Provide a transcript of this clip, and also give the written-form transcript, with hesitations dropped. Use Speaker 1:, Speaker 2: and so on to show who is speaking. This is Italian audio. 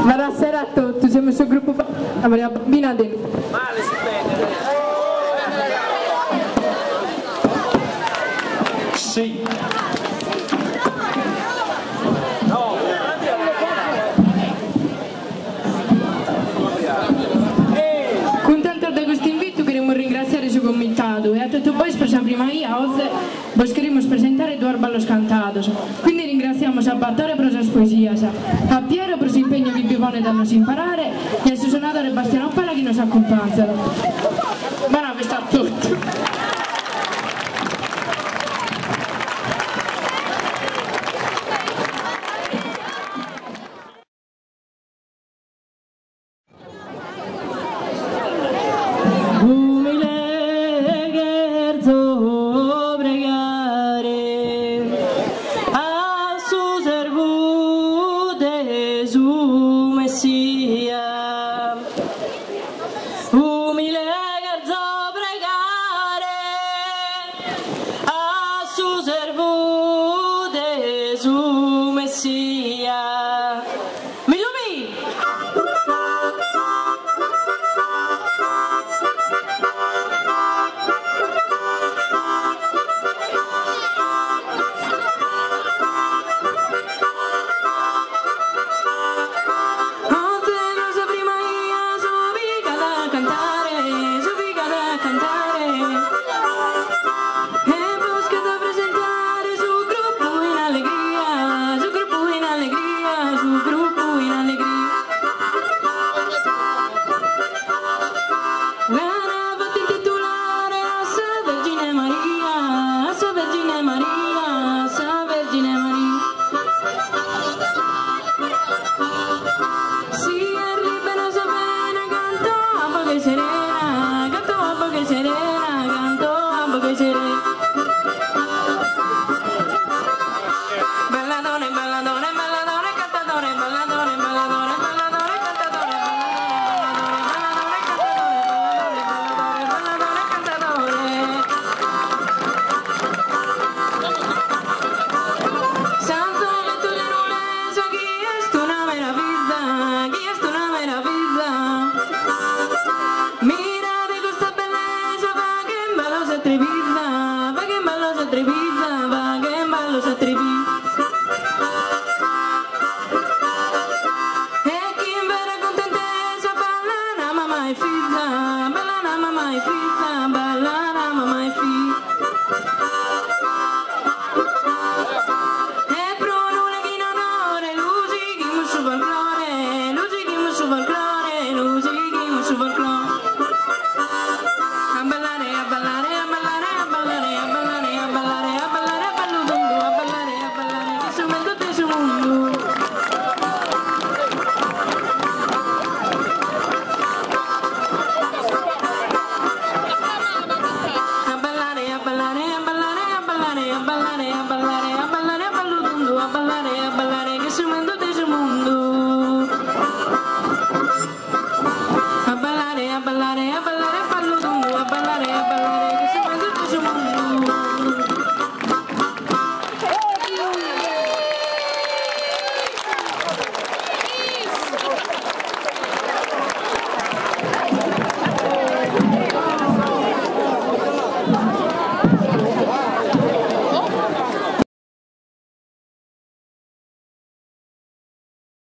Speaker 1: Buonasera a tutti, siamo sul gruppo Maria Bambina dentro.
Speaker 2: Male si vede. Sì. No.
Speaker 1: Contento di questo invito, queremos ringraziare il suo comitato e a tutti voi per la prima via oggi vos queremos presentare due ballos cantados. Quindi ringraziamo Salvatore per le sue poesie, a Piero per il suo impegno che vi pone da nos imparare e al suo suonatore Bastiano Palla che nos accompagna. Buona festa a tutti! Va che bello si trivizza, va che bello si trivizza.